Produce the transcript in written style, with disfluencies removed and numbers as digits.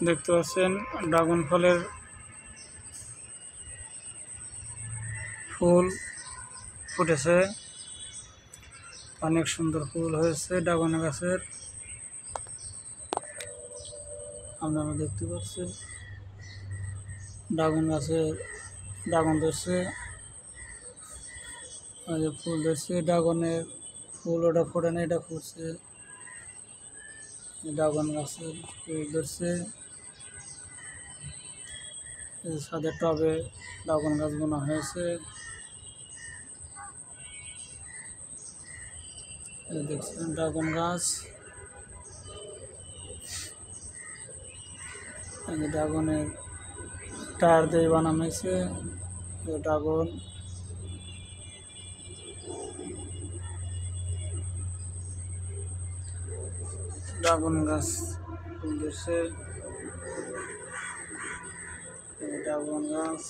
দেখতে পাচ্ছেন ড্রাগন ফলের ফুল ফুটেছে, অনেক সুন্দর ফুল হয়েছে ড্রাগন গাছের। আপনারা দেখতে পাচ্ছেন ড্রাগন গাছের ড্রাগন ধরছে, ফুল ধরছে। ড্রাগনের ফুল ওটা ফোটে না, এটা ফুটছে। ড্রাগন গাছের ফুল ধরছে, ছাদের টবে ড্রাগন গাছ বোনা হয়েছে। দেখছেন ড্রাগন গাছ, ড্রাগনের টায়ার দিয়ে বানানো হয়েছে। ড্রাগন গাছ ফুল ধরছে, ড্রাগন গাছ।